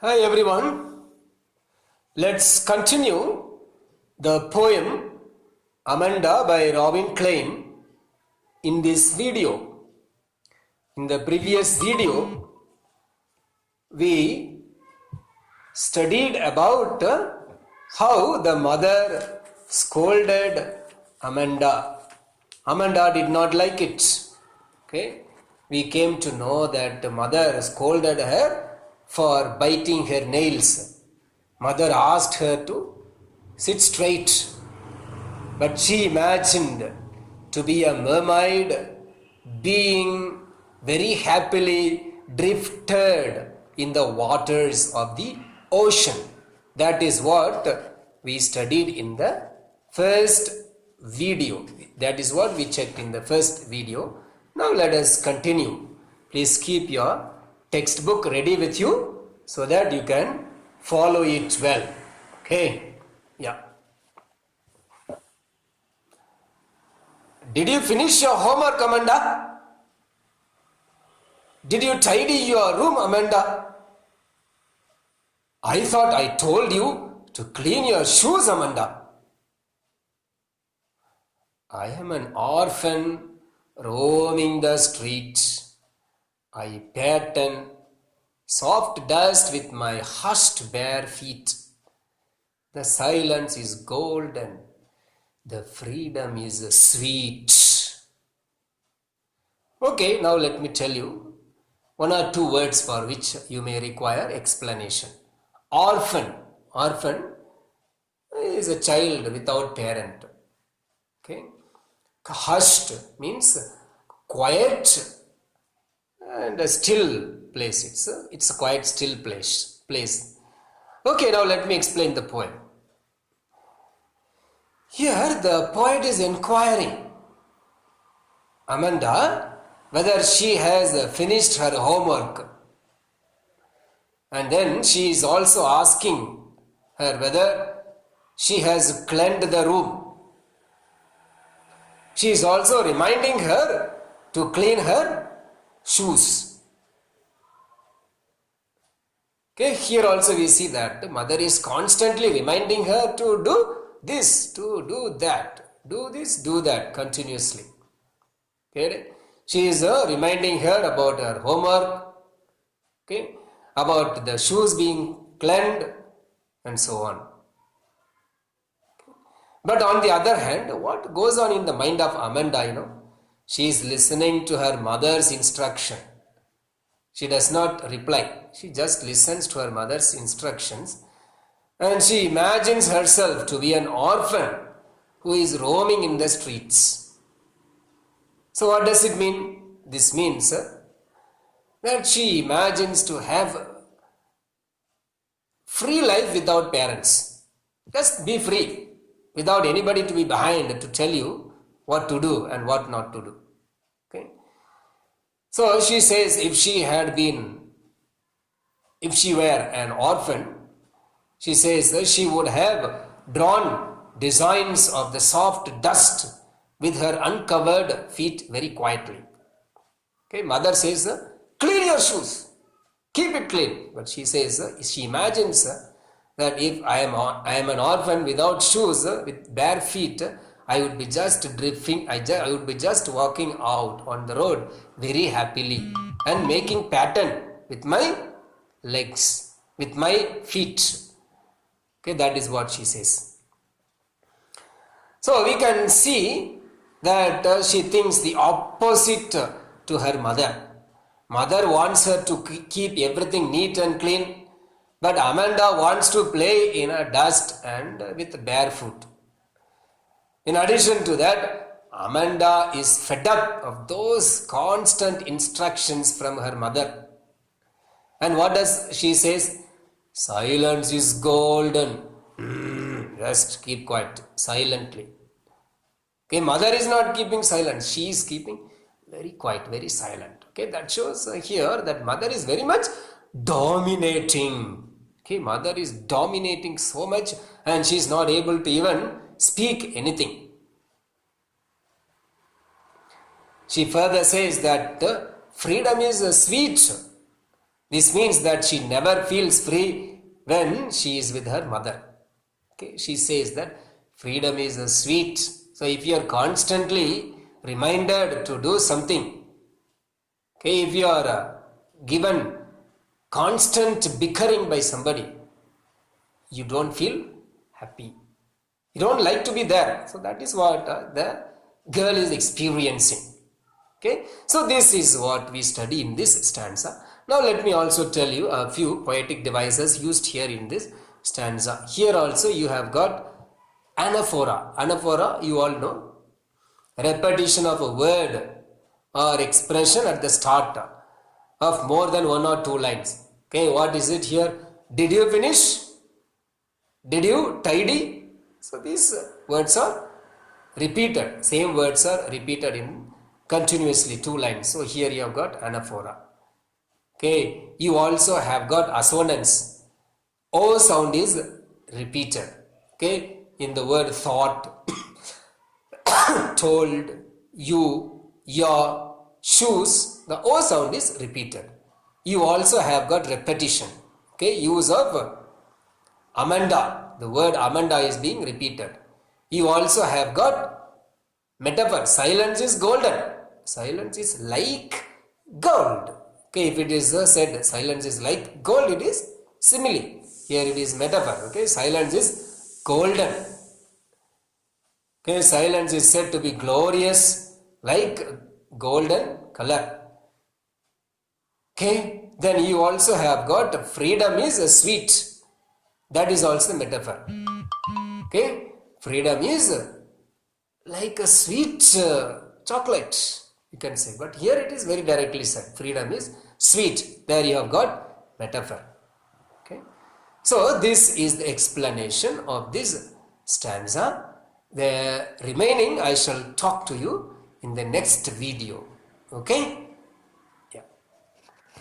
Hi everyone, let's continue the poem Amanda by Robin Klein in this video. In the previous video, we studied about how the mother scolded Amanda. Amanda did not like it. Okay, we came to know that the mother scolded her for biting her nails. Mother asked her to sit straight, but she imagined to be a mermaid being very happily drifted in the waters of the ocean. That is what we studied in the first video. That is what we checked in the first video. Now let us continue. Please keep your textbook ready with you so that you can follow it well. Okay? Yeah. Did you finish your homework, Amanda? Did you tidy your room, Amanda? I thought I told you to clean your shoes, Amanda. I am an orphan roaming the streets. I pattern soft dust with my hushed bare feet. The silence is golden. The freedom is sweet. Okay, now let me tell you one or two words for which you may require explanation. Orphan. Orphan is a child without parent. Okay. Hushed means quiet and a still place. It's a quiet still place. Okay, now let me explain the poem. Here the poet is inquiring Amanda whether she has finished her homework, and then she is also asking her whether she has cleaned the room. She is also reminding her to clean her shoes. Okay, here also we see that the mother is constantly reminding her to do this, to do that, do this, do that continuously. Okay, she is reminding her about her homework, okay, about the shoes being cleaned and so on. But on the other hand, what goes on in the mind of Amanda, she is listening to her mother's instruction. She does not reply. She just listens to her mother's instructions, and she imagines herself to be an orphan who is roaming in the streets. So what does it mean? This means that she imagines to have free life without parents. Just be free, without anybody to be behind to tell you what to do and what not to do. Okay. So she says if she were an orphan, she says that she would have drawn designs of the soft dust with her uncovered feet very quietly. Okay, mother says, clean your shoes, keep it clean. But she says, she imagines that if I am an orphan without shoes, with bare feet, I would be just drifting, I would be just walking out on the road very happily and making pattern with my legs, with my feet. Okay, that is what she says. So we can see that she thinks the opposite to her mother. Mother wants her to keep everything neat and clean, but Amanda wants to play in a dust and with barefoot. In addition to that, Amanda is fed up of those constant instructions from her mother. And what does she says? Silence is golden. Just keep quiet, silently. Okay, mother is not keeping silence. She is keeping very quiet, very silent. Okay, that shows here that mother is very much dominating. Okay, mother is dominating so much and she is not able to even speak anything. She further says that freedom is sweet. This means that she never feels free when she is with her mother. Okay, she says that freedom is sweet. So if you are constantly reminded to do something, okay, if you are given constant bickering by somebody, you don't feel happy. You don't like to be there. So that is what the girl is experiencing. Okay, so this is what we study in this stanza. Now let me also tell you a few poetic devices used here in this stanza. Here also you have got anaphora. Anaphora, you all know, repetition of a word or expression at the start of more than one or two lines. Okay, what is it here? Did you finish? Did you tidy? So these words are repeated. Same words are repeated in continuously 2 lines. So here you have got anaphora. Okay, you also have got assonance. O sound is repeated. Okay, in the word thought, told, you, your, shoes, the O sound is repeated. You also have got repetition. Okay, use of Amanda. The word Amanda is being repeated. You also have got metaphor. Silence is golden. Silence is like gold. Okay, if it is said silence is like gold, it is simile. Here it is metaphor. Okay, silence is golden. Okay, silence is said to be glorious like golden color. Okay, then you also have got freedom is sweet. That is also metaphor. Okay, freedom is like a sweet chocolate, you can say, but here it is very directly said, freedom is sweet. There you have got metaphor. Okay, so this is the explanation of this stanza. The remaining I shall talk to you in the next video. Okay.